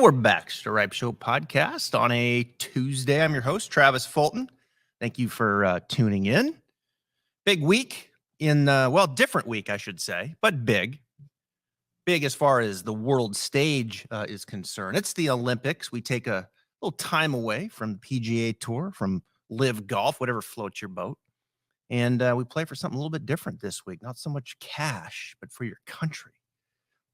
we're back. Stripe Show podcast on a Tuesday. I'm your host, Travis Fulton. Thank you for tuning in. Big week different week, I should say, but big. Big as far as the world stage is concerned. It's the Olympics. We take a little time away from the PGA Tour, from live golf, whatever floats your boat. And we play for something a little bit different this week. Not so much cash, but for your country.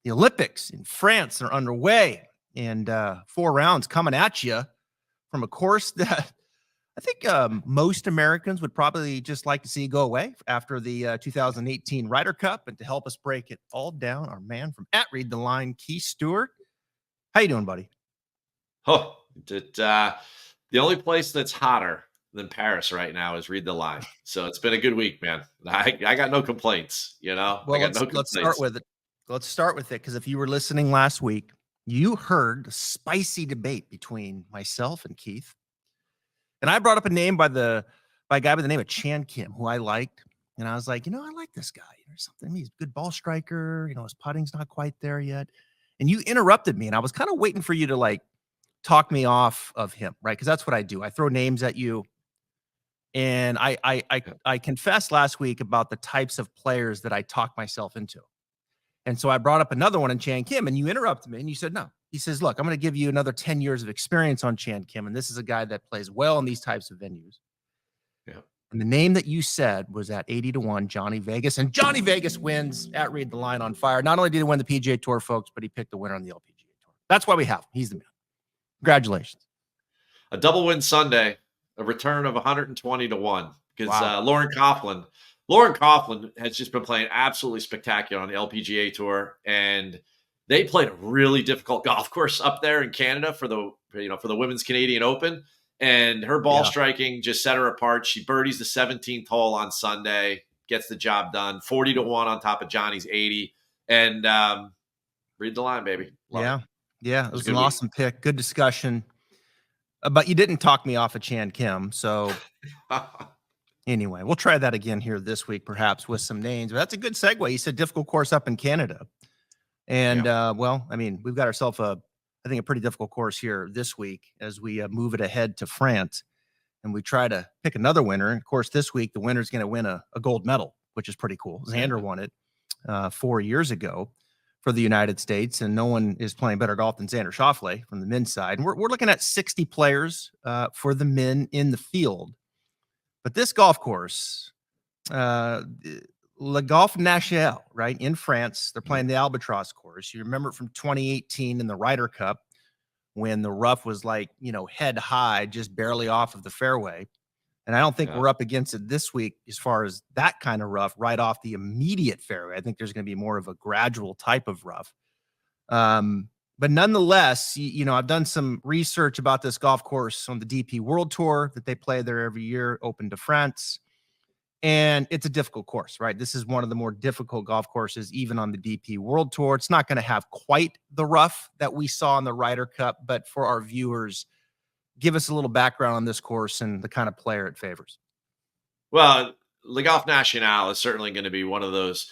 The Olympics in France are underway. And 4 rounds coming at you from a course that I think most Americans would probably just like to see go away after the 2018 Ryder Cup. And to help us break it all down, our man from @ReadTheLine, Keith Stewart. How you doing, buddy? Oh, the only place that's hotter than Paris right now is Read the Line. So it's been a good week, man. I got no complaints, Well, I got no complaints. let's start with it. Let's start with it, because if you were listening last week, you heard a spicy debate between myself and Keith. And I brought up a name by a guy by the name of Chan Kim, who I liked. And I was like, I like this guy. There's something. He's a good ball striker. His putting's not quite there yet. And you interrupted me, and I was kind of waiting for you to talk me off of him, right? Because that's what I do. I throw names at you. And I confessed last week about the types of players that I talk myself into. And so I brought up another one in Chan Kim, and you interrupted me, and you said, no. He says, look, I'm going to give you another 10 years of experience on Chan Kim, and this is a guy that plays well in these types of venues. Yeah. And the name that you said was at 80-1, Johnny Vegas. And Johnny Vegas wins at Read the Line on fire. Not only did he win the PGA Tour, folks, but he picked the winner on the LPGA Tour. That's why we have him. He's the man. Congratulations. A double win Sunday, a return of 120-1, because Wow. Lauren Coughlin has just been playing absolutely spectacular on the LPGA Tour, and they played a really difficult golf course up there in Canada for the Women's Canadian Open, and her ball striking just set her apart. She birdies the 17th hole on Sunday, gets the job done, 40-1 on top of Johnny's 80, and Read the Line, baby. Love it. Yeah, it was an awesome pick. Good discussion. But you didn't talk me off of Chan Kim, so anyway, we'll try that again here this week, perhaps with some names. But that's a good segue. You said difficult course up in Canada. And, we've got ourselves a pretty difficult course here this week as we move it ahead to France. And we try to pick another winner. And of course, this week, the winner's going to win a gold medal, which is pretty cool. Xander won it 4 years ago for the United States, and no one is playing better golf than Xander Schauffele from the men's side. And we're looking at 60 players for the men in the field. But this golf course, Le Golf National, right, in France, they're playing the Albatross course. You remember from 2018 in the Ryder Cup when the rough was head high, just barely off of the fairway. And I don't think we're up against it this week as far as that kind of rough right off the immediate fairway. I think there's going to be more of a gradual type of rough. But nonetheless, I've done some research about this golf course on the DP World Tour that they play there every year, Open de France. And it's a difficult course, right? This is one of the more difficult golf courses, even on the DP World Tour. It's not going to have quite the rough that we saw in the Ryder Cup, but for our viewers, give us a little background on this course and the kind of player it favors. Well, Le Golf National is certainly going to be one of those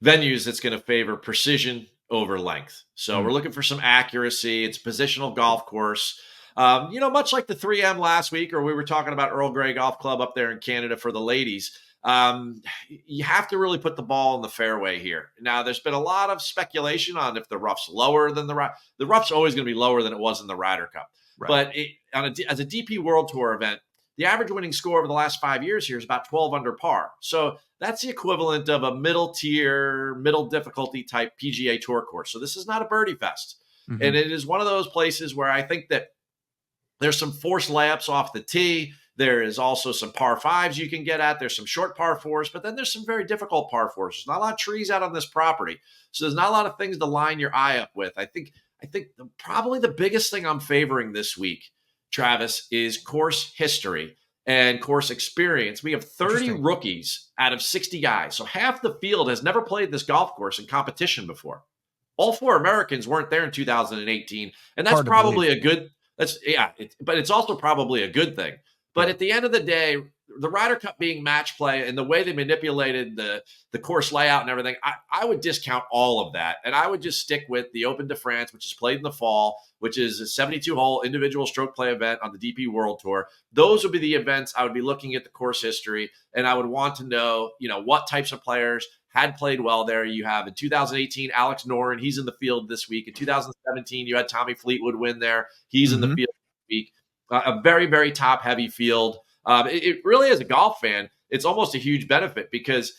venues that's going to favor precision over length. So we're looking for some accuracy. It's a positional golf course. Much like the 3M last week, or we were talking about Earl Grey Golf Club up there in Canada for the ladies. You have to really put the ball in the fairway here. Now, there's been a lot of speculation on if the rough's lower than the rough's always going to be lower than it was in the Ryder Cup. Right. But as a DP World Tour event, the average winning score over the last 5 years here is about 12 under par. So that's the equivalent of a middle tier, middle difficulty type PGA Tour course. So this is not a birdie fest. Mm-hmm. And it is one of those places where I think that there's some forced layups off the tee. There is also some par fives you can get at. There's some short par fours, but then there's some very difficult par fours. There's not a lot of trees out on this property. So there's not a lot of things to line your eye up with. I think probably the biggest thing I'm favoring this week, Travis, is course history and course experience. We have 30 rookies out of 60 guys. So half the field has never played this golf course in competition before. All 4 Americans weren't there in 2018. And that's probably a good, but it's also probably a good thing. But at the end of the day, the Ryder Cup being match play and the way they manipulated the course layout and everything, I would discount all of that. And I would just stick with the Open de France, which is played in the fall, which is a 72-hole individual stroke play event on the DP World Tour. Those would be the events I would be looking at the course history, and I would want to know, what types of players had played well there. You have in 2018, Alex Noren, he's in the field this week. In 2017, you had Tommy Fleetwood win there. He's in the field this week. A very, very top-heavy field. It really, as a golf fan, it's almost a huge benefit because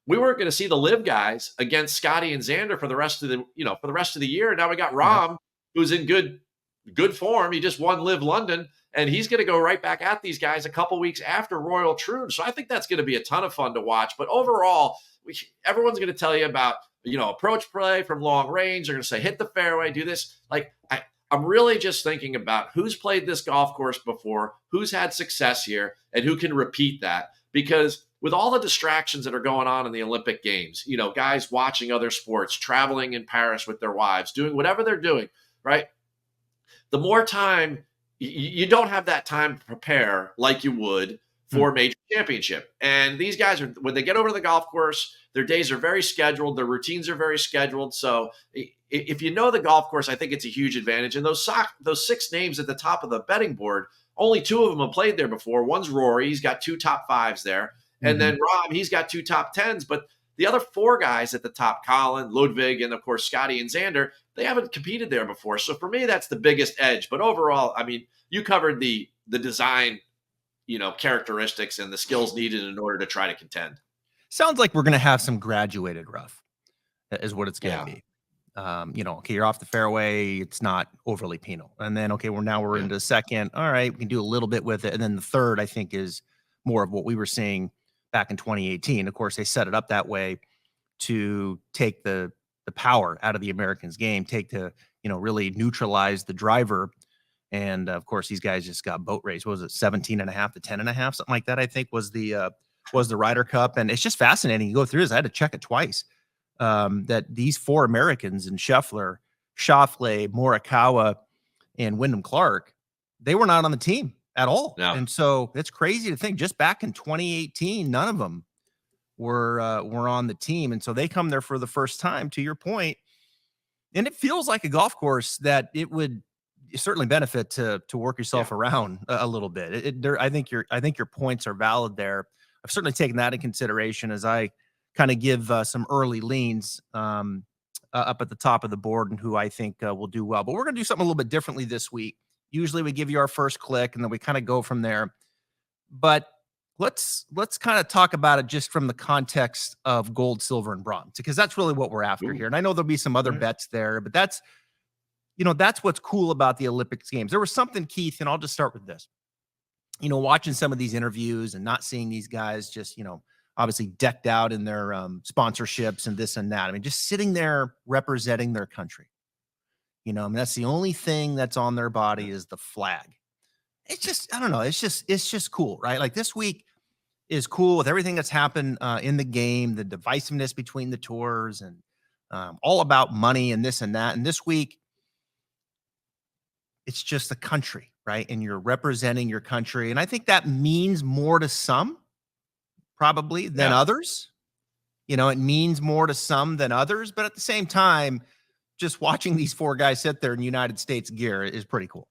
we weren't going to see the live guys against Scotty and Xander for the rest of the year. Now we got Rahm, who's in good form. He just won Live London, and he's going to go right back at these guys a couple weeks after Royal Troon. So I think that's going to be a ton of fun to watch. But overall, everyone's going to tell you about approach play from long range. They're going to say hit the fairway, do this. I'm really just thinking about who's played this golf course before, who's had success here, and who can repeat that. Because with all the distractions that are going on in the Olympic Games, guys watching other sports, traveling in Paris with their wives, doing whatever they're doing, right? The more time, you don't have that time to prepare like you would for a major championship. And these guys when they get over to the golf course, their days are very scheduled. Their routines are very scheduled. So if you know the golf course, I think it's a huge advantage. And those 6 names at the top of the betting board, only 2 of them have played there before. One's Rory. He's got 2 top 5s there. And then Rahm, he's got 2 top 10s. But the other 4 guys at the top, Colin, Ludwig, and of course, Scotty and Xander, they haven't competed there before. So for me, that's the biggest edge. But overall, I mean, you covered the design, characteristics and the skills needed in order to try to contend. Sounds like we're going to have some graduated rough is what it's going to be. Okay, you're off the fairway. It's not overly penal. And then, okay, we're into the second. All right, we can do a little bit with it. And then the third, I think, is more of what we were seeing back in 2018. Of course, they set it up that way to take the power out of the Americans' game, really neutralize the driver. And of course, these guys just got boat race. What was it, 17.5 to 10.5, something like that? I think was the Ryder Cup. And it's just fascinating. You go through this. I had to check it twice. That these 4 Americans in Scheffler, Schauffele, Morikawa, and Wyndham Clark, they were not on the team at all. No. And so it's crazy to think just back in 2018, none of them were on the team. And so they come there for the first time, to your point. And it feels like a golf course that it would certainly benefit to work yourself around a little bit. I think your points are valid there. I've certainly taken that in consideration as I kind of give some early leans up at the top of the board and who I think will do well. But we're going to do something a little bit differently this week. Usually we give you our first click and then we kind of go from there. But let's kind of talk about it just from the context of gold, silver, and bronze, because that's really what we're after here. And I know there'll be some other bets there, but that's what's cool about the Olympics games. There was something, Keith, and I'll just start with this. Watching some of these interviews and not seeing these guys just, obviously decked out in their sponsorships and this and that. I mean, just sitting there representing their country. That's the only thing that's on their body is the flag. It's just, I don't know. It's just cool, right? Like this week is cool with everything that's happened in the game, the divisiveness between the tours and all about money and this and that. And this week, it's just the country, right? And you're representing your country. And I think that means more to some probably than others. It means more to some than others. But at the same time, just watching these 4 guys sit there in United States gear is pretty cool.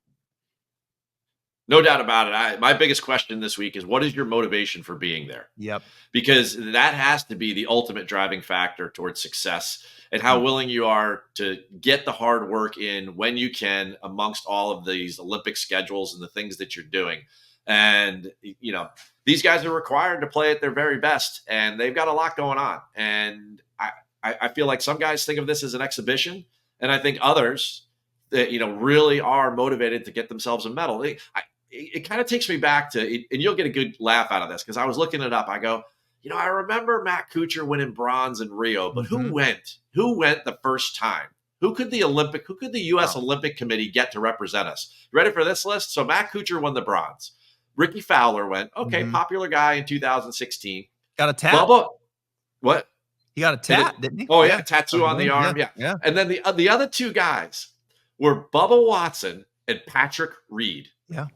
No doubt about it. My biggest question this week is, what is your motivation for being there? Yep. Because that has to be the ultimate driving factor towards success and how willing you are to get the hard work in when you can amongst all of these Olympic schedules and the things that you're doing. And, these guys are required to play at their very best, and they've got a lot going on. And I feel like some guys think of this as an exhibition, and I think others that, really are motivated to get themselves a medal. It kind of takes me back to, and you'll get a good laugh out of this, because I was looking it up. I go, I remember Matt Kuchar winning bronze in Rio, but who went the first time? Who could the U.S. Olympic Committee get to represent us? You ready for this list? So Matt Kuchar won the bronze. Ricky Fowler went. Okay, popular guy in 2016. Got a tat. Bubba, what? He got a tat, didn't he? Oh, yeah, tattoo on the arm. Yeah. And then the other 2 guys were Bubba Watson and Patrick Reed. Yeah.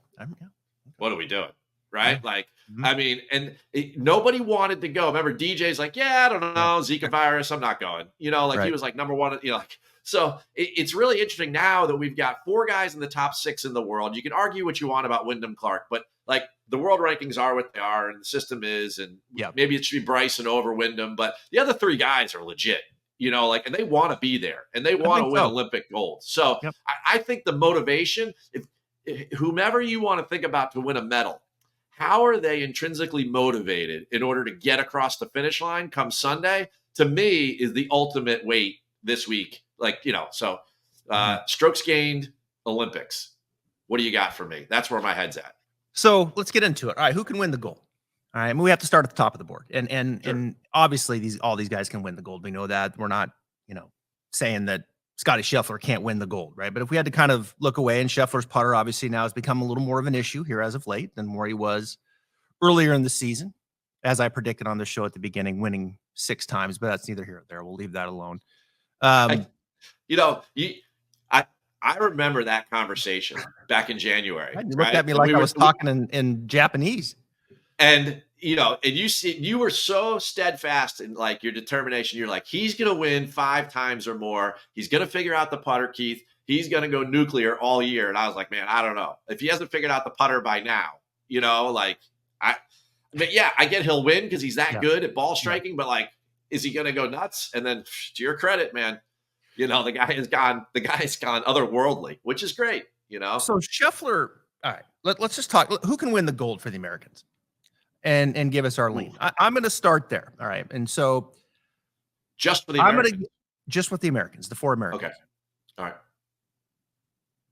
What are we doing? Yeah. right? Like, Mhm. I mean, and nobody wanted to go. Remember, DJ's like, yeah, I don't know, Yeah. Zika virus, I'm not going. Like he Right. was like number one. Like so. It's really interesting now that we've got four guys in the top six in the world. You can argue what you want about Wyndham Clark, but like the world rankings are what they are, and the system is, and Yeah. maybe it should be Bryson over Wyndham, but the other three guys are legit. Like, and they want to be there and they I want think to win so. Olympic gold. So Yep. I think the motivation, if whomever you want to think about to win a medal, how are they intrinsically motivated in order to get across the finish line come Sunday? To me, is the ultimate weight this week. Like, so Mhm. strokes gained, Olympics. What do you got for me? That's where my head's at. So let's get into it. All right, who can win the gold? All right, and we have to start at the top of the board, and and Sure. and obviously all these guys can win the gold. We know that. We're not, saying that Scotty Scheffler can't win the gold, right? But if we had to kind of look away, and Scheffler's putter obviously now has become a little more of an issue here as of late than where he was earlier in the season, as I predicted on the show at the beginning, winning 6 times. But that's neither here nor there. We'll leave that alone. I, Um, you know, you, I I remember that conversation back in January, you looked right? at me And like I was talking in Japanese. and you were so steadfast in like your determination. You're like, he's gonna win 5 times or more. He's gonna figure out the putter, Keith. He's gonna go nuclear all year. And I was like, man, I don't know. If he hasn't figured out the putter by now, like I but yeah, I get he'll win because he's that Yeah, good at ball yeah. striking, but like, is he gonna go nuts? And then to your credit, man, the guy's gone otherworldly, which is great. So Scheffler. All right, let's just talk. Who can win the gold for the Americans? And give us our Ooh, lean. I'm going to start there. All right. And so just for the I'm going to Americans. just with the Americans, the 4 Okay. Americans. All right.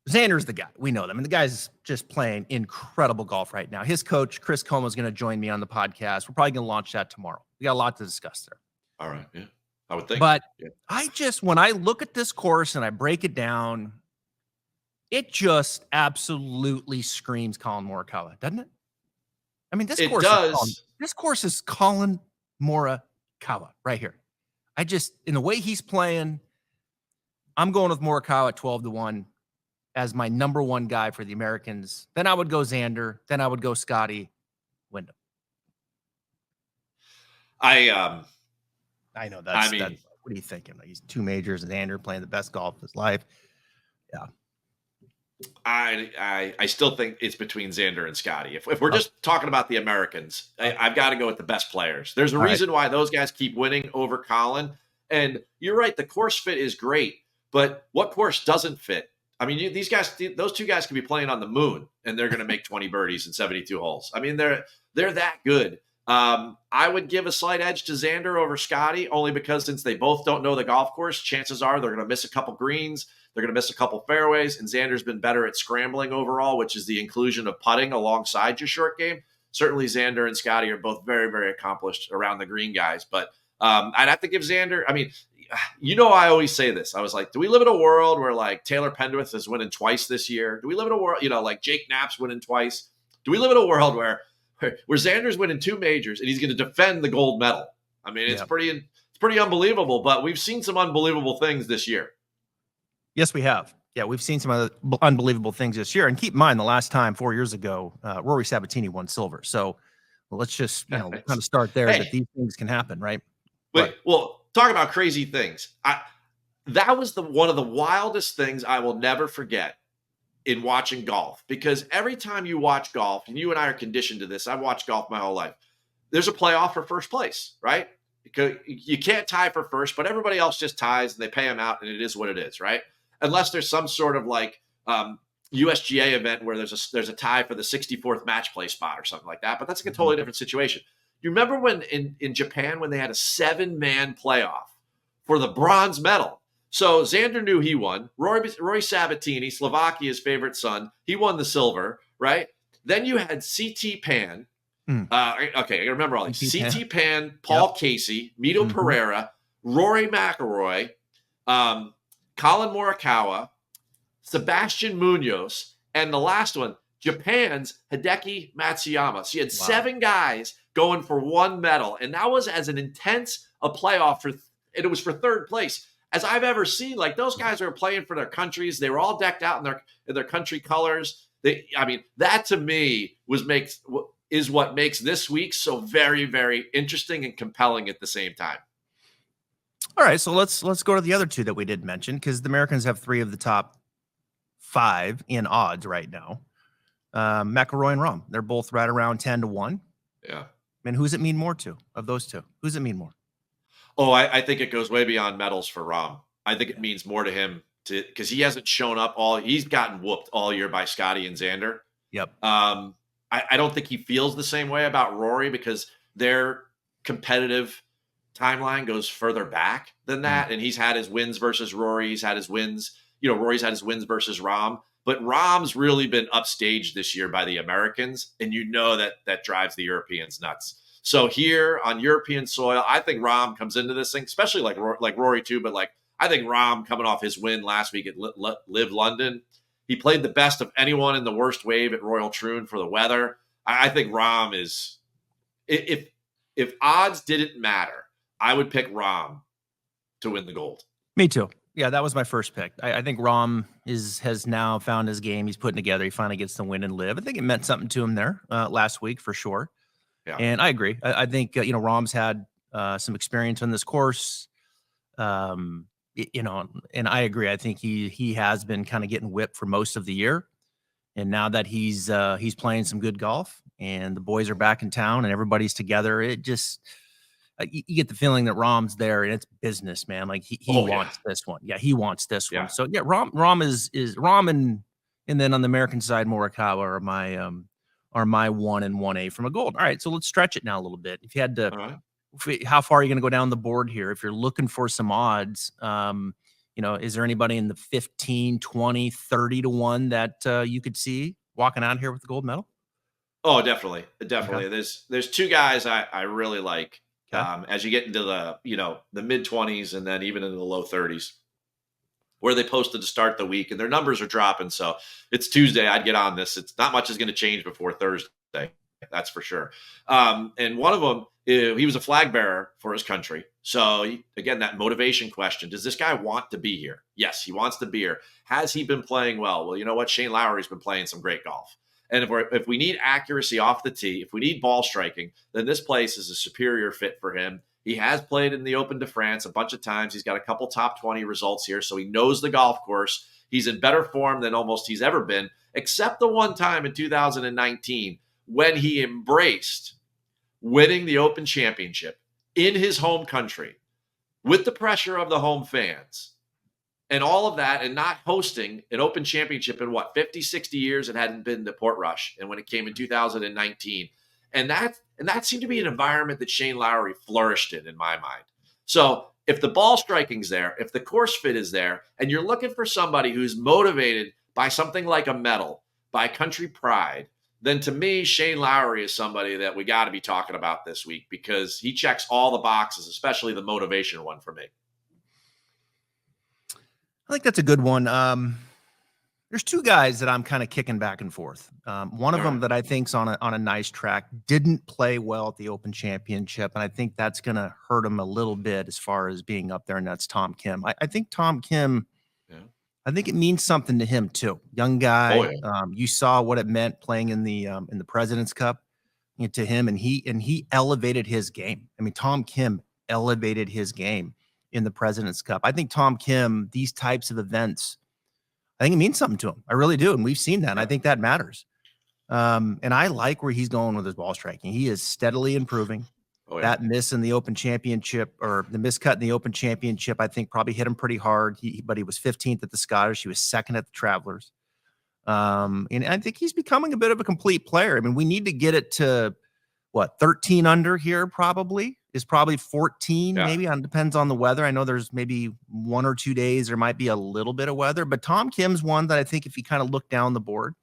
Xander's the guy. We know them. And the guy's just playing incredible golf right now. His coach, Chris Como, is going to join me on the podcast. We're probably going to launch that tomorrow. We got a lot to discuss there. All right. Yeah. I would think. But Yeah. when I look at this course and I break it down, it just absolutely screams Colin Morikawa, doesn't it? I mean, It does. this course is Colin Morikawa right here. In the way he's playing, I'm going with Morikawa at 12-1 as my number one guy for the Americans. Then I would go Xander. Then I would go Scotty, Wyndham. I know I mean, that's what are you thinking? Like he's 2 majors and Xander playing the best golf of his life. Yeah. I still think it's between Xander and Scotty. If we're just talking about the Americans, I've got to go with the best players. There's a reason why those guys keep winning over Colin. And you're right, the course fit is great, but what course doesn't fit? I mean, those two guys could be playing on the moon, and they're going to make 20 birdies in 72 holes. I mean, they're that good. I would give a slight edge to Xander over Scotty, only because since they both don't know the golf course, chances are they're going to miss a couple greens. They're going to miss a couple fairways, and Xander's been better at scrambling overall, which is the inclusion of putting alongside your short game. Certainly, Xander and Scotty are both very, very accomplished around the green guys. But I'd have to give Xander. I mean, I always say this. I was like, do we live in a world where like Taylor Pendrith is winning twice this year? Do we live in a world, like Jake Knapp's winning twice? Do we live in a world where Xander's winning 2 majors and he's going to defend the gold medal? I mean, it's pretty unbelievable. But we've seen some unbelievable things this year. Yes, we have. Yeah, we've seen some other unbelievable things this year. And keep in mind, the last time 4 years ago, Rory Sabatini won silver. So let's just kind of start there that these things can happen, right? Well, talk about crazy things. That was one of the wildest things I will never forget in watching golf, because every time you watch golf, and you and I are conditioned to this, I've watched golf my whole life. There's a playoff for first place, right? Because you can't tie for first, but everybody else just ties and they pay them out, and it is what it is, right? Unless there's some sort of like USGA event where there's a tie for the 64th match play spot or something like that. But that's like a totally different situation. You remember when in Japan when they had a 7-man playoff for the bronze medal? So Xander knew he won. Rory Sabatini, Slovakia's favorite son, he won the silver, right? Then you had CT Pan. Okay, I gotta remember all these. CT Pan, Paul Casey, Mito Pereira, Rory McIlroy, Colin Morikawa, Sebastian Munoz, and the last one, Japan's Hideki Matsuyama. So you had 7 guys going for 1 medal, and that was as an intense a playoff and it was for 3rd place as I've ever seen. Like, those guys were playing for their countries. They were all decked out in their country colors. That to me is what makes this week so very, very interesting and compelling at the same time. All right, so let's go to the other two that we did mention, because the Americans have 3 of the top 5 in odds right now. McIlroy and Rahm, they're both right around 10-1. Yeah. And who's it mean more to of those two? Who's it mean more? Oh, I think it goes way beyond medals for Rahm. I think it means more to him because he hasn't shown up he's gotten whooped all year by Scotty and Xander. Yep. I don't think he feels the same way about Rory because their competitive timeline goes further back than that. And he's had his wins versus Rory. He's had his wins, Rory's had his wins versus Rahm. But Rahm's really been upstaged this year by the Americans. And that drives the Europeans nuts. So here on European soil, I think Rahm comes into this thing, especially like Rory too, but I think Rahm coming off his win last week at Live London, he played the best of anyone in the worst wave at Royal Troon for the weather. I think Rahm is, if odds didn't matter, I would pick Rahm to win the gold. Me too. Yeah, that was my first pick. I think Rahm has now found his game. He's putting together. He finally gets the win and Live. I think it meant something to him there last week for sure. Yeah. And I agree. I think, Rahm's had some experience on this course. And I agree. I think he has been kind of getting whipped for most of the year. And now that he's playing some good golf and the boys are back in town and everybody's together, it just, you get the feeling that Rahm's there and it's business, man. Like he wants this one. Yeah, he wants this one. So yeah, Rahm is Rahm and then on the American side, Morikawa are my 1 and 1A from a gold. All right, so let's stretch it now a little bit. If you had to, how far are you going to go down the board here? If you're looking for some odds, is there anybody in the 15, 20, 30-1 that you could see walking out here with the gold medal? Oh, definitely. Okay. There's 2 guys I really like. Okay. As you get into the mid 20s and then even into the low 30s, where they posted to start the week, and their numbers are dropping. So it's Tuesday. I'd get on this. It's not much is going to change before Thursday. That's for sure. And one of them, he was a flag bearer for his country. So again, that motivation question: does this guy want to be here? Yes, he wants to be here. Has he been playing well? Well, you know what? Shane Lowry's been playing some great golf. And if we need accuracy off the tee, if we need ball striking, then this place is a superior fit for him. He has played in the Open de France a bunch of times. He's got a couple top 20 results here, so he knows the golf course. He's in better form than almost he's ever been, except the one time in 2019 when he embraced winning the Open Championship in his home country with the pressure of the home fans. And all of that, and not hosting an Open Championship in 50, 60 years, it hadn't been to Portrush. And when it came in 2019, and that seemed to be an environment that Shane Lowry flourished in my mind. So if the ball striking's there, if the course fit is there, and you're looking for somebody who's motivated by something like a medal, by country pride, then to me, Shane Lowry is somebody that we got to be talking about this week because he checks all the boxes, especially the motivation one for me. I think that's a good one. There's 2 guys that I'm kind of kicking back and forth. One of them that I think's on a nice track, didn't play well at the Open Championship, and I think that's going to hurt him a little bit as far as being up there, and that's Tom Kim. I think Tom Kim, I think it means something to him too. Young guy. You saw what it meant playing in the President's Cup to him, and he elevated his game. I mean, Tom Kim elevated his game in the President's Cup. I think Tom Kim, these types of events, I think it means something to him. I really do. And we've seen that. And I think that matters. And I like where he's going with his ball striking. He is steadily improving. That miss in the Open Championship, or the miscut in the Open Championship, I think probably hit him pretty hard. But he was 15th at the Scottish. He was 2nd at the Travelers. And I think he's becoming a bit of a complete player. I mean, we need to get it to 13 under here probably. Is probably 14, maybe. It depends on the weather. I know there's maybe 1 or 2 days there might be a little bit of weather, but Tom Kim's one that I think if you kind of look down the board,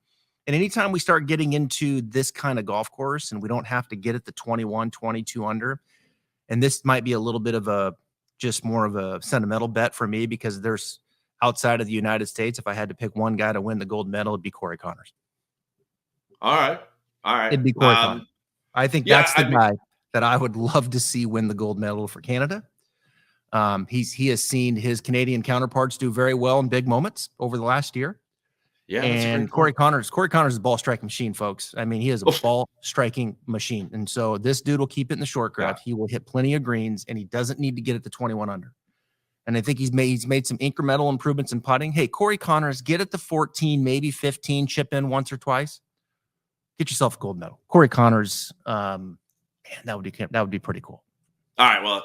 and anytime we start getting into this kind of golf course and we don't have to get it to 21, 22 under, and this might be a little bit of just more of a sentimental bet for me because there's outside of the United States, if I had to pick one guy to win the gold medal, it'd be Corey Connors. All right. It'd be Corey Connors. I think that's the guy that I would love to see win the gold medal for Canada. He has seen his Canadian counterparts do very well in big moments over the last year. Yeah, that's a And great point. Corey Connors is a ball striking machine, folks. I mean, he is a Oof. ball striking machine. And so this dude will keep it in the short Yeah. craft. He will hit plenty of greens, and he doesn't need to get it to 21 under. And I think he's made some incremental improvements in putting. Hey, Corey Connors, get it to 14, maybe 15, chip in once or twice. Get yourself a gold medal. Corey Connors, man, that would be pretty cool. All right. Well,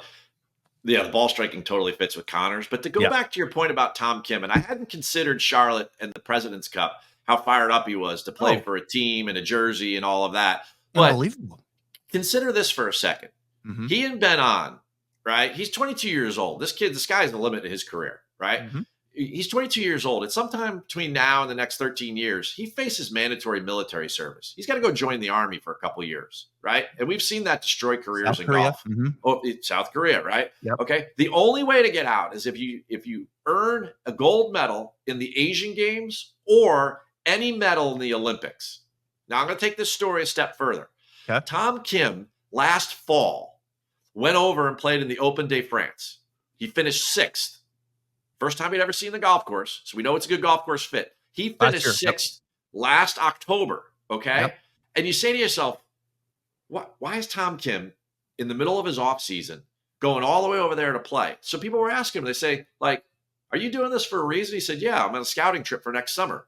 yeah, the ball striking totally fits with Connors. But to go Yeah. back to your point about Tom Kim, and I hadn't considered Charlotte and the President's Cup, how fired up he was to play Oh, for a team and a jersey and all of that. But unbelievable. consider this for a second. Mm-hmm. He and Ben On, right? He's 22 years old. This kid, the sky's the limit in his career, right? Mm-hmm. He's 22 years old. And sometime between now and the next 13 years, he faces mandatory military service. He's got to go join the army for a couple of years, right? And we've seen that destroy careers South in Korea. golf. Mm-hmm. Oh, South Korea, right? Yep. Okay. The only way to get out is if you earn a gold medal in the Asian Games or any medal in the Olympics. Now I'm going to take this story a step further. Okay. Tom Kim last fall went over and played in the Open de France. He finished sixth. First time he'd ever seen the golf course, so we know it's a good golf course fit. He finished sixth last October, okay? Yep. And you say to yourself, why is Tom Kim in the middle of his offseason going all the way over there to play? So people were asking him, they say, like, are you doing this for a reason? He said, yeah, I'm on a scouting trip for next summer.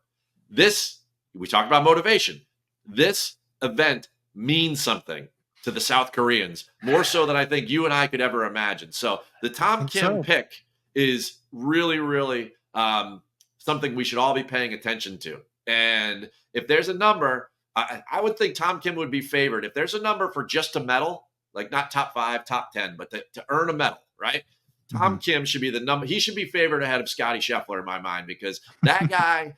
We talked about motivation. This event means something to the South Koreans, more so than I think you and I could ever imagine. So the Tom Kim pick is really, really something we should all be paying attention to. And if there's a number, I would think Tom Kim would be favored. If there's a number for just a medal, like not top 5, top 10, but to earn a medal, right? Tom Kim should be the number. He should be favored ahead of Scotty Scheffler in my mind, because that guy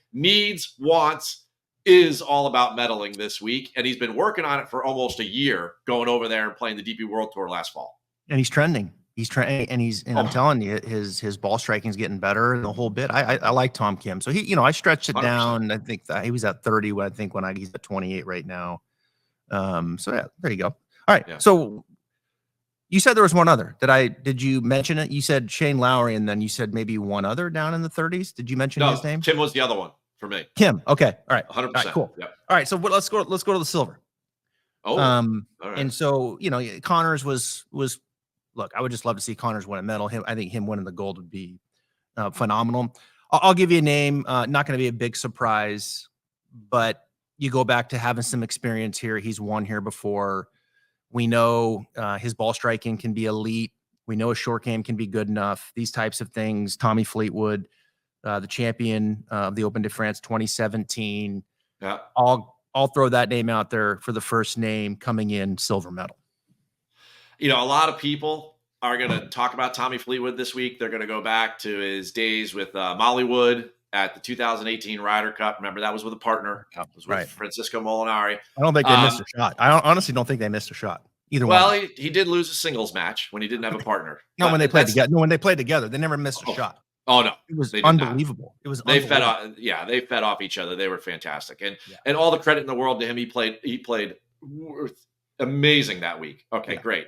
is all about medaling this week. And he's been working on it for almost a year, going over there and playing the DP World Tour last fall. And he's trending. And I'm telling you, his ball striking is getting better and the whole bit. I like Tom Kim. So I stretched it 100%. down. I think he was at 30. He's at 28 right now. So yeah, there you go. All right. Yeah. So you said there was one other. Did you mention it? You said Shane Lowry, and then you said maybe one other down in the 30s. Did you mention his name? Kim was the other one for me. Kim. Okay. All right. 100%. All right, cool. Yep. All right. So let's go to the silver. Oh, all right. And so, Connors was look, I would just love to see Connors win a medal. I think him winning the gold would be phenomenal. I'll give you a name. Not going to be a big surprise, but you go back to having some experience here. He's won here before. We know his ball striking can be elite. We know his short game can be good enough. These types of things. Tommy Fleetwood, the champion of the Open de France 2017. Yeah. I'll throw that name out there for the first name coming in silver medal. A lot of people are going to talk about Tommy Fleetwood this week. They're going to go back to his days with Molly Wood at the 2018 Ryder Cup. Remember, that was with a partner. It was with Francisco Molinari. I don't think they missed a shot. I honestly don't think they missed a shot. Either one. Well, he did lose a singles match when he didn't have a partner. When they played together. No, when they played together, they never missed a shot. Oh no, it was unbelievable. It was. They fed off. Yeah, they fed off each other. They were fantastic, and all the credit in the world to him. He played amazing that week. Okay, great.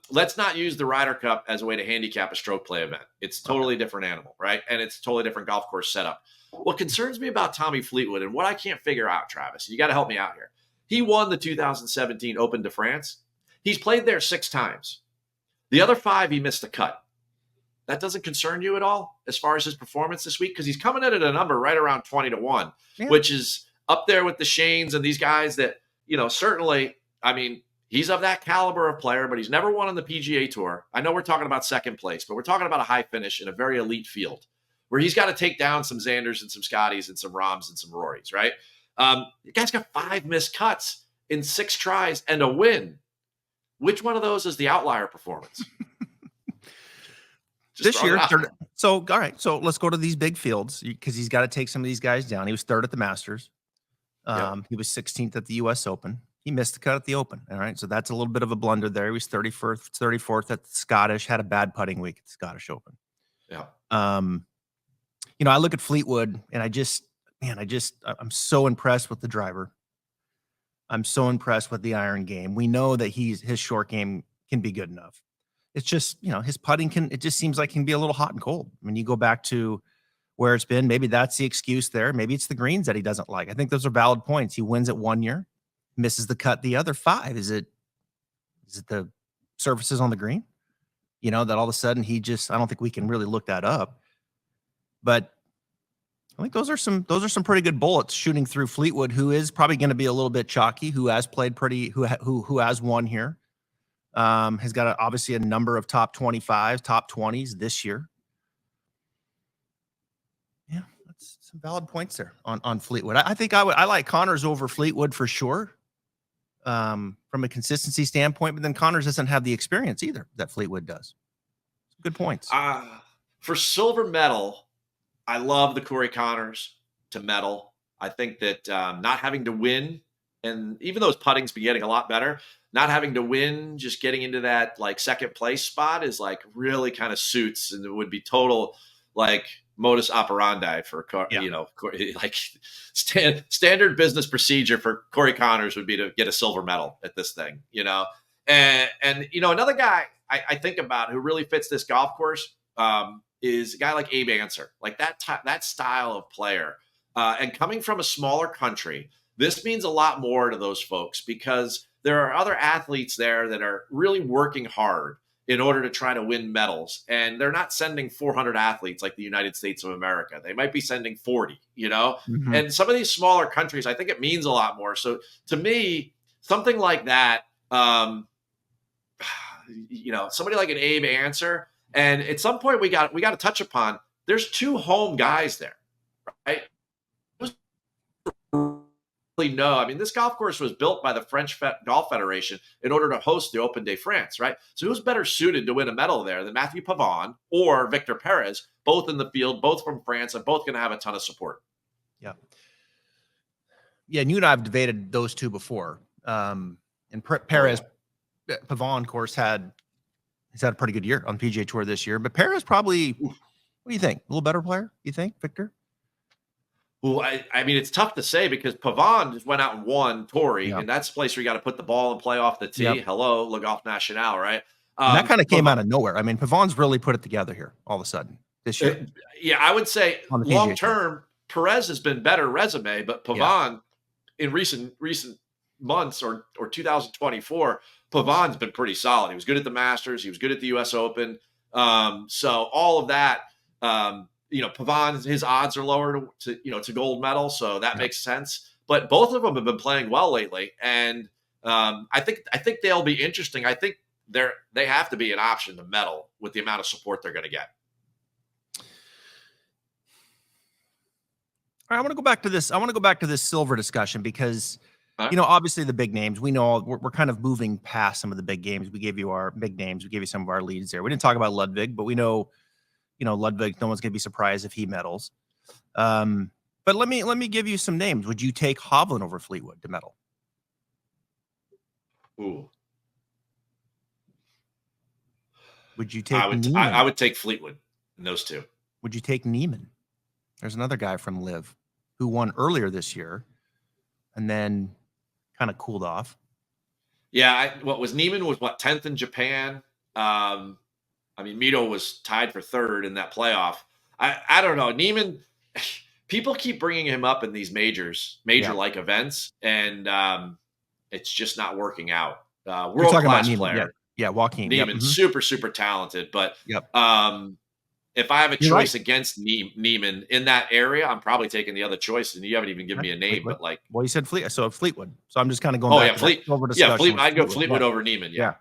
Let's not use the Ryder Cup as a way to handicap a stroke play event. It's totally different animal, right? And it's totally different golf course setup. What concerns me about Tommy Fleetwood and what I can't figure out, Travis, you got to help me out here. He won the 2017 Open de France. He's played there 6 times. The other 5, he missed the cut. That doesn't concern you at all as far as his performance this week? Because he's coming in at a number right around 20-1, which is up there with the Shanes and these guys that, certainly, I mean, he's of that caliber of player, but he's never won on the PGA Tour. I know we're talking about second place, but we're talking about a high finish in a very elite field where he's got to take down some Xanders and some Scotties and some Roms and some Rorys, right? The guy's got 5 missed cuts in 6 tries and a win. Which one of those is the outlier performance? This year, all right. So let's go to these big fields because he's got to take some of these guys down. He was 3rd at the Masters. He was 16th at the U.S. Open. He missed the cut at the Open. All right, so that's a little bit of a blunder there. He was 34th at the Scottish. Had a bad putting week at the Scottish Open. Yeah. I look at Fleetwood and I'm so impressed with the driver. I'm so impressed with the iron game. We know that his short game can be good enough. It's just, his putting it just seems like can be a little hot and cold. I mean, you go back to where it's been. Maybe that's the excuse there. Maybe it's the greens that he doesn't like. I think those are valid points. He wins it 1 year, misses the cut the other 5. Is it the surfaces on the green? That all of a sudden I don't think we can really look that up. But I think those are some pretty good bullets shooting through Fleetwood, who is probably going to be a little bit chalky, who has played who has won here. Has got obviously a number of top 25s, top 20s this year. Yeah, that's some valid points there on Fleetwood. I think I like Connors over Fleetwood for sure, from a consistency standpoint. But then Connors doesn't have the experience either that Fleetwood does. Good points. For silver medal, I love the Corey Connors to medal. I think that not having to win, and even though his putting's been getting a lot better, not having to win, just getting into that like second place spot is like really kind of suits, and it would be total like modus operandi for like standard business procedure for Corey Connors would be to get a silver medal at this thing, and another guy I think about who really fits this golf course is a guy like Abe Answer, like that style of player, and coming from a smaller country, this means a lot more to those folks because there are other athletes there that are really working hard in order to try to win medals. And they're not sending 400 athletes like the United States of America. They might be sending 40, Mm-hmm. And some of these smaller countries, I think it means a lot more. So to me, something like that, somebody like an Abe Answer. And at some point we got to touch upon, there's 2 home guys there, right? No, I mean, this golf course was built by the French Golf Federation in order to host the Open de France, right? So who's better suited to win a medal there than Matthew Pavon or Victor Perez, both in the field, both from France, and both going to have a ton of support. Yeah. Yeah, and you and I have debated those two before. And Perez, Pavon, of course, he's had a pretty good year on PGA Tour this year. But Perez probably, what do you think? A little better player, you think, Victor? Well, I mean, it's tough to say because Pavon just went out and won Torrey, and that's the place where you got to put the ball and play off the tee. Yep. Hello, Le Golf National, right? And that kind of came out of nowhere. I mean, Pavon's really put it together here all of a sudden this year. Yeah, I would say long term, Perez has been better resume, but Pavon in recent months or 2024, Pavon's been pretty solid. He was good at the Masters. He was good at the U.S. Open. So all of that. Pavon, his odds are lower to gold medal, so that makes sense. But both of them have been playing well lately, and I think they'll be interesting. I think they have to be an option to medal with the amount of support they're going to get. All right, I want to go back to this silver discussion because obviously the big names we know we're kind of moving past some of the big games. We gave you our big names. We gave you some of our leads there. We didn't talk about Ludwig, but we know. Ludwig, no one's going to be surprised if he medals. But let me give you some names. Would you take Hovland over Fleetwood to medal? Ooh. Would you take I would take Fleetwood in those two. Would you take Neiman? There's another guy from Liv who won earlier this year and then kind of cooled off. Yeah, Neiman was 10th in Japan. I mean, Mito was tied for 3rd in that playoff. I don't know. Neiman, people keep bringing him up in these major-like events, and it's just not working out. World-class player. Yeah, Joaquin. Neiman, super, super talented. But if I have a choice against Neiman in that area, I'm probably taking the other choice, and you haven't even given me a name. Fleetwood. But you said Fleetwood. So I'm just kind of going back to over discussion. I'd go Fleetwood over Neiman, yeah.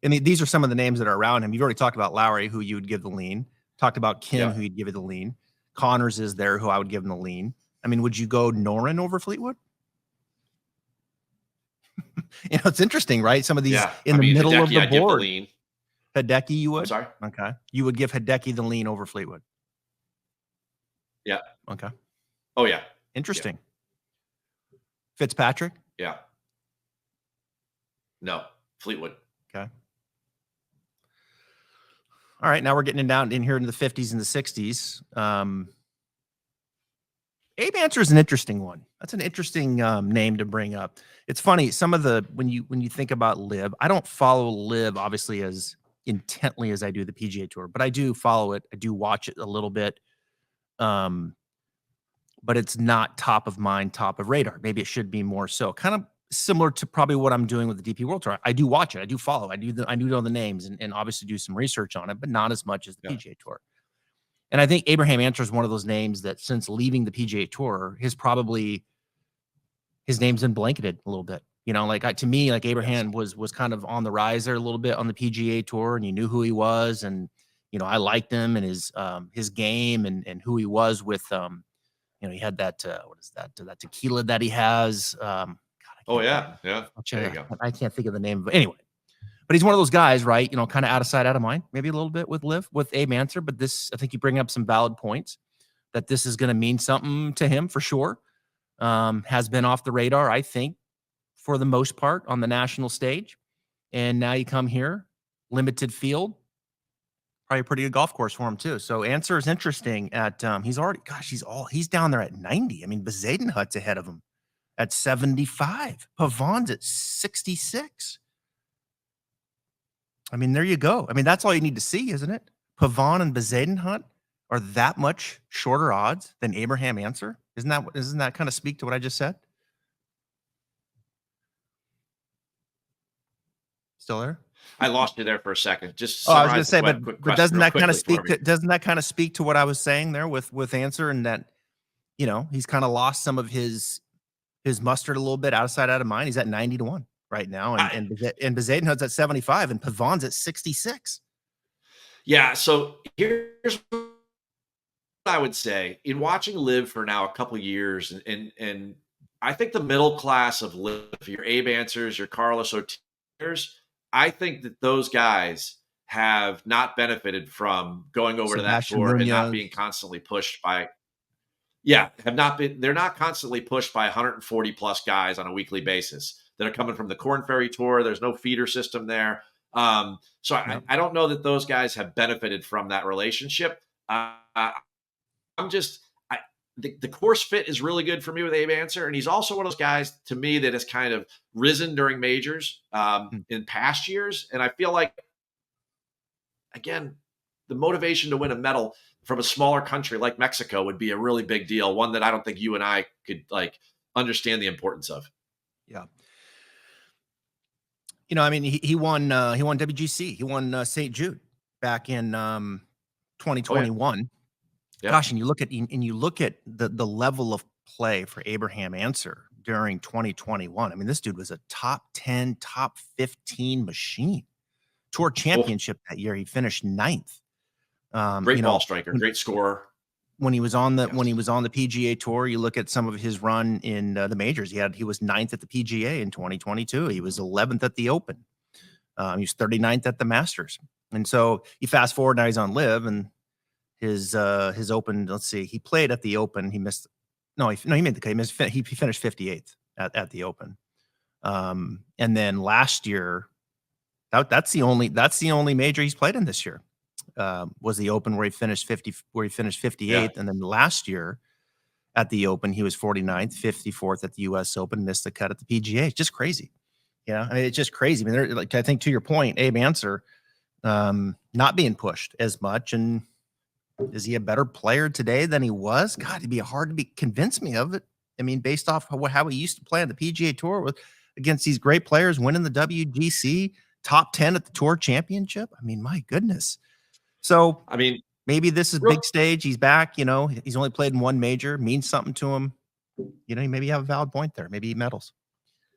And these are some of the names that are around him. You've already talked about Lowry, who you would give the lean. Talked about Kim, who you'd give it the lean. Connors is there, who I would give him the lean. I mean, would you go Noren over Fleetwood? It's interesting, right? Some of these the middle Hideki, of the I'd board. Give the lean. Hideki, you would? I'm sorry? Okay. You would give Hideki the lean over Fleetwood? Yeah. Okay. Oh, yeah. Interesting. Yeah. Fitzpatrick? Yeah. No, Fleetwood. Okay. All right, now we're getting down in here into the 50s and the 60s. Abe Answer is an interesting one. That's an interesting name to bring up. It's funny, some of the when you think about Liv, I don't follow Liv obviously as intently as I do the PGA Tour, but I do follow it. I do watch it a little bit. But it's not top of mind, top of radar. Maybe it should be more so. Kind of similar to probably what I'm doing with the DP World Tour. I do watch it. I do follow. I do know the names and obviously do some research on it, but not as much as the Yeah. PGA Tour. And I think Abraham Answer is one of those names that since leaving the PGA Tour, his name's been blanketed a little bit. To me, like Abraham was kind of on the rise there a little bit on the PGA Tour, and you knew who he was, and I liked him and his game and who he was with. He had that what is that that tequila that he has. God, Oh yeah, yeah. There you go. I can't think of the name of it. Anyway, but he's one of those guys, right? Kind of out of sight, out of mind, maybe a little bit with Abe Answer. But this, I think you bring up some valid points that this is going to mean something to him for sure. Has been off the radar, I think, for the most part on the national stage. And now you come here, limited field, probably a pretty good golf course for him too. So Answer is interesting at he's down there at 90. I mean, Bezadenhut's ahead of him at 75. Pavon's at 66. I mean, there you go. I mean, that's all you need to see, isn't it? Pavon and Bezadenhut are that much shorter odds than Abraham Answer. Doesn't that kind of speak to what I just said? Still there? I lost you there for a second. Just I was going to say, but doesn't that kind of speak to what I was saying there with Answer, and that he's kind of lost some of his mustard a little bit, out of mind. He's at 90-1 right now, and Bezadenhut's at 75, and Pavon's at 66. Yeah. So here's what I would say in watching Live for now a couple of years, and I think the middle class of Live, your Abe Answers, your Carlos Ortiz, I think that those guys have not benefited from going over Sebastian to that tour Munoz. and not being constantly pushed by. They're not constantly pushed by 140 plus guys on a weekly basis that are coming from the Corn Ferry Tour. There's no feeder system there. I don't know that those guys have benefited from that relationship. The course fit is really good for me with Abe Answer. And he's also one of those guys to me that has kind of risen during majors in past years. And I feel like, again, the motivation to win a medal from a smaller country like Mexico would be a really big deal. One that I don't think you and I could understand the importance of. Yeah. I mean, he won WGC. He won St. Jude back in 2021. Oh, yeah. Yep. Gosh, and you look at the level of play for Abraham Answer during 2021. I mean, this dude was a top 10, top 15 machine. Tour championship that year, he finished 9th. Great ball striker, great scorer. When he was on the PGA Tour, you look at some of his run in the majors. He was 9th at the PGA in 2022. He was 11th at the Open. He was 39th at the Masters. And so you fast forward, now he's on Live, and his Open. Let's see, he played at the Open. He missed. No, he made the cut. He finished 58th at the Open. And then last year, that's the only major he's played in this year. Was the Open where he finished 58th. Yeah. And then last year at the Open, he was 49th, 54th at the US Open, missed the cut at the PGA. It's just crazy. I mean, it's just crazy. I mean, I think to your point, Abe Answer, not being pushed as much. And is he a better player today than he was? God, it'd be hard to convince me of it. I mean, based off how he used to play on the PGA Tour against these great players, winning the WGC, top 10 at the Tour Championship. I mean, my goodness. So, I mean, maybe this is big stage. He's back. He's only played in one major. Means something to him. Maybe you have a valid point there. Maybe he medals.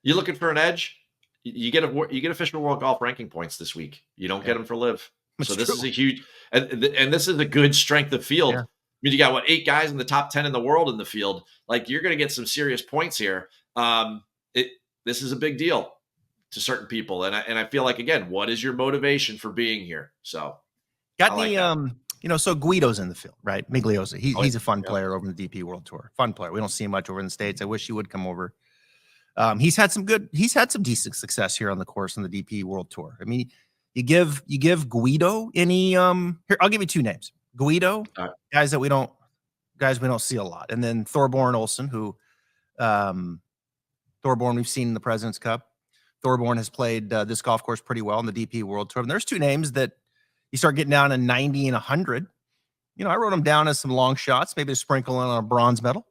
You looking for an edge? You get official world golf ranking points this week. You don't get them for Live. So this is a huge, and this is a good strength of field. Yeah. I mean, you got 8 guys in the top 10 in the world in the field. You're going to get some serious points here. This is a big deal to certain people, and I feel like, again, what is your motivation for being here? So. Got so Guido's in the field, right? Migliosa. He's a fun player over in the DP World Tour. Fun player. We don't see him much over in the States. I wish he would come over. He's had some decent success here on the course in the DP World Tour. I mean, you give Guido any here, I'll give you 2 names. Guido, guys we don't see a lot. And then Thorborn Olsen, who Thorborn we've seen in the President's Cup. Thorborn has played this golf course pretty well in the DP World Tour. And there's 2 names that you start getting down to 90 and 100. I wrote him down as some long shots, maybe a sprinkle on a bronze medal.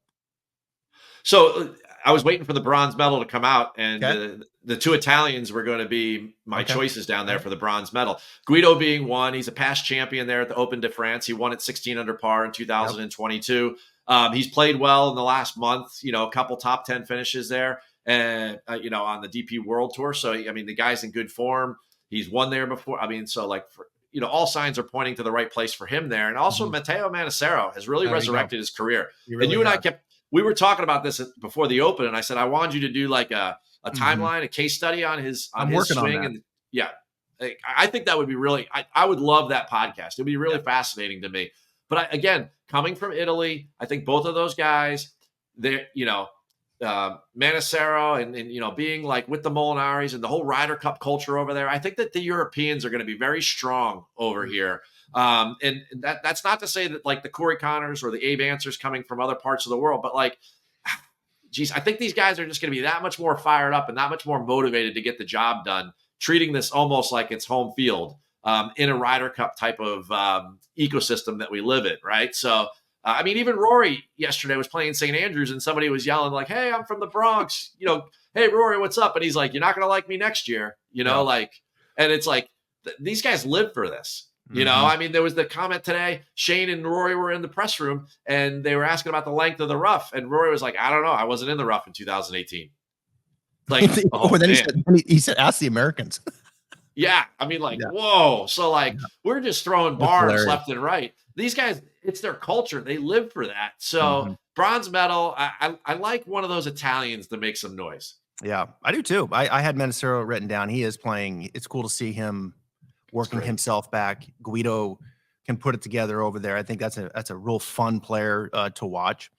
So I was waiting for the bronze medal to come out, and Okay. the two Italians were going to be my Okay. choices down there Right. for the bronze medal. Guido being one. He's a past champion there at the Open de France. He won at 16 under par in 2022. He's played well in the last month. A couple top 10 finishes there, and on the DP World Tour. So I mean, the guy's in good form. He's won there before. I mean, so like all signs are pointing to the right place for him there. And also, Matteo Manassero has really There you go. resurrected his career. He really And has. we were talking about this before the Open, and I said I wanted you to do like a timeline, a case study on his I'm working on swing, that. and I think that would be really. I would love that podcast. It'd be really fascinating to me. But again, coming from Italy, I think both of those guys, they're Manassero and being like with the Molinaris and the whole Ryder Cup culture over there. I think that the Europeans are going to be very strong over here. And that's not to say that like the Corey Connors or the Abe Answers coming from other parts of the world, but like, geez, I think these guys are just going to be that much more fired up and that much more motivated to get the job done, treating this almost like it's home field in a Ryder Cup type of ecosystem that we live in, right? So, I mean, even Rory yesterday was playing St. Andrews and somebody was yelling like, "Hey, I'm from the Bronx, hey, Rory, what's up?" And he's like, "You're not going to like me next year," and it's like, these guys live for this. I mean, there was the comment today, Shane and Rory were in the press room and they were asking about the length of the rough. And Rory was like, "I don't know. I wasn't in the rough in 2018. Like, then he said, ask the Americans. Yeah. I mean, like, whoa. So we're just throwing bars left and right. These guys, it's their culture. They live for that. So bronze medal, I like one of those Italians to make some noise. Yeah, I do too. I had Manassero written down. He is playing. It's cool to see him working himself back. Guido can put it together over there. I think that's a real fun player to watch.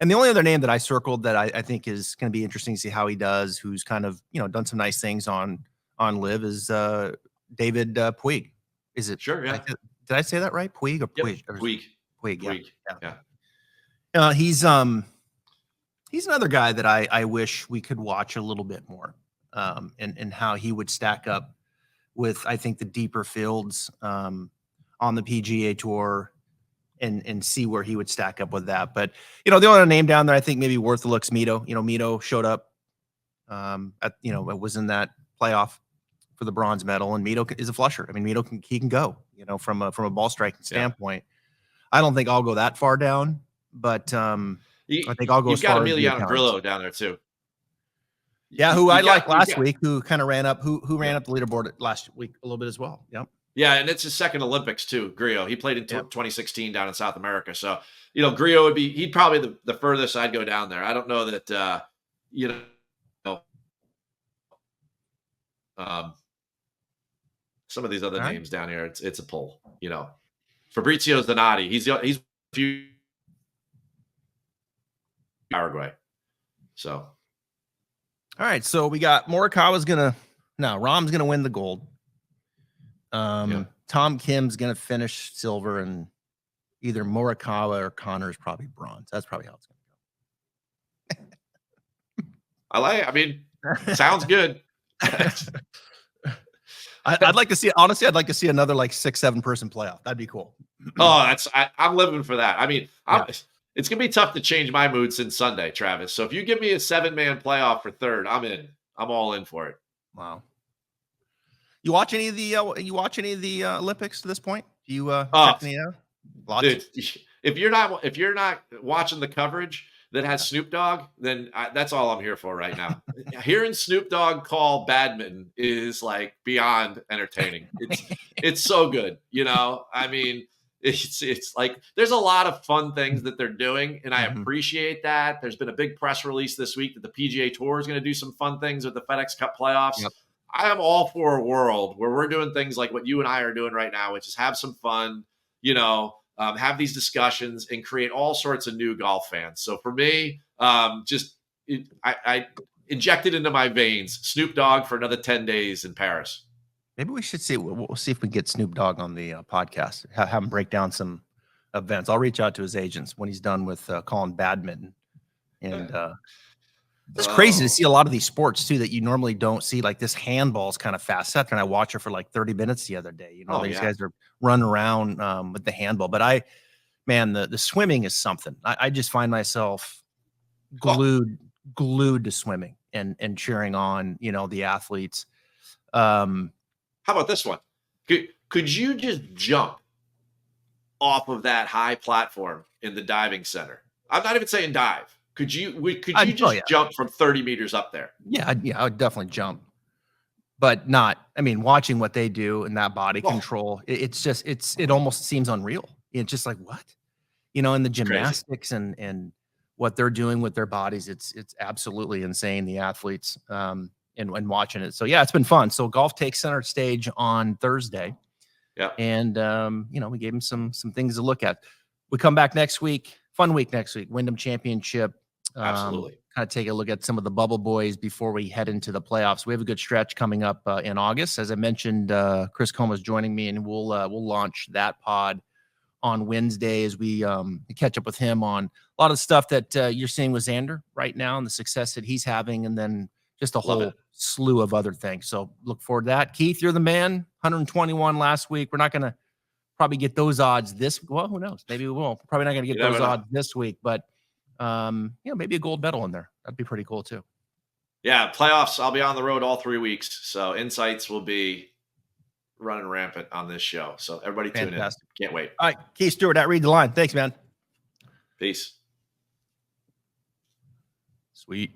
And the only other name that I circled that I think is going to be interesting to see how he does, who's kind of done some nice things on Live, is David Puig. Is it? Sure. Yeah. Did I say that right? Puig or Puig? Yep. Puig. Puig. Yeah. He's another guy that I wish we could watch a little bit more, and how he would stack up with, I think, the deeper fields on the PGA Tour, and see where he would stack up with that. But the only name down there I think maybe worth a look's Mito. Mito showed up it was in that playoff for the bronze medal, and Mito is a flusher. I mean, Mito can go, from a ball striking standpoint. I don't think I'll go that far down, but I think I'll go as far as Emiliano Grillo down there too. Yeah, who I liked last week, who kind of ran up, who ran up the leaderboard last week a little bit as well. Yep. Yeah, and it's his second Olympics too, Grillo. He played in 2016 down in South America. So, Grillo he'd probably the furthest I'd go down there. I don't know that, some of these other names down here, it's a pull, Fabrizio Zanatti. He's Paraguay. So. All right. So we got Morikawa's Rahm's going to win the gold. Tom Kim's going to finish silver, and either Morikawa or Connor's probably bronze. That's probably how it's going to go. I mean, sounds good. I'd like to see, honestly, I'd like to see another 6-7 person playoff. That'd be cool. Oh, I'm living for that. I mean, it's going to be tough to change my mood since Sunday, Travis. So if you give me a 7-man playoff for third, I'm in. I'm all in for it. Wow. You watch any of the Olympics to this point? Do you check any out? Dude, if you're not watching the coverage that has Snoop Dogg, then that's all I'm here for right now. Hearing Snoop Dogg call badminton is beyond entertaining. It's so good. I mean, it's like there's a lot of fun things that they're doing, and I appreciate that. There's been a big press release this week that the PGA Tour is going to do some fun things with the FedEx Cup playoffs. Yep. I am all for a world where we're doing things like what you and I are doing right now, which is have some fun, have these discussions and create all sorts of new golf fans. So for me, I injected into my veins Snoop Dogg for another 10 days in Paris. Maybe we should see. We'll see if we can get Snoop Dogg on the podcast. Have him break down some events. I'll reach out to his agents when he's done with calling badminton. And it's crazy to see a lot of these sports too that you normally don't see. Like this handball is kind of fast. And I watched it for 30 minutes the other day. These guys are running around with the handball. But man, the swimming is something. I just find myself Oh, glued to swimming and cheering on, the athletes. Um, how about this one? Could you just jump off of that high platform in the diving center? I'm not even saying dive. Could you oh yeah, just jump from 30 meters up there? I would definitely jump, but not. I mean, watching what they do and that body Oh, control, it almost seems unreal. It's just like what, in the it's crazy. gymnastics and what they're doing with their bodies, it's absolutely insane. The athletes, and watching it. So yeah, it's been fun. So golf takes center stage on Thursday. Yeah, And we gave him some things to look at. We come back next week, fun week next week, Wyndham Championship. absolutely. Kind of take a look at some of the bubble boys before we head into the playoffs. We have a good stretch coming up in August. As I mentioned, Chris Coma is joining me, and we'll launch that pod on Wednesday as we catch up with him on a lot of the stuff that you're seeing with Xander right now and the success that he's having, and then just a Love it. whole slew of other things. So look forward to that. Keith, you're the man. 121 last week. We're not going to probably get those odds this. Well, who knows? Maybe we will. Probably not going to You get never those know. odds this week, but maybe a gold medal in there. That'd be pretty cool too. Yeah, playoffs. I'll be on the road all 3 weeks, so insights will be running rampant on this show. So everybody tune in. Fantastic. Can't wait. All right, Keith Stewart at Read the Line. Thanks, man. Peace. Sweet.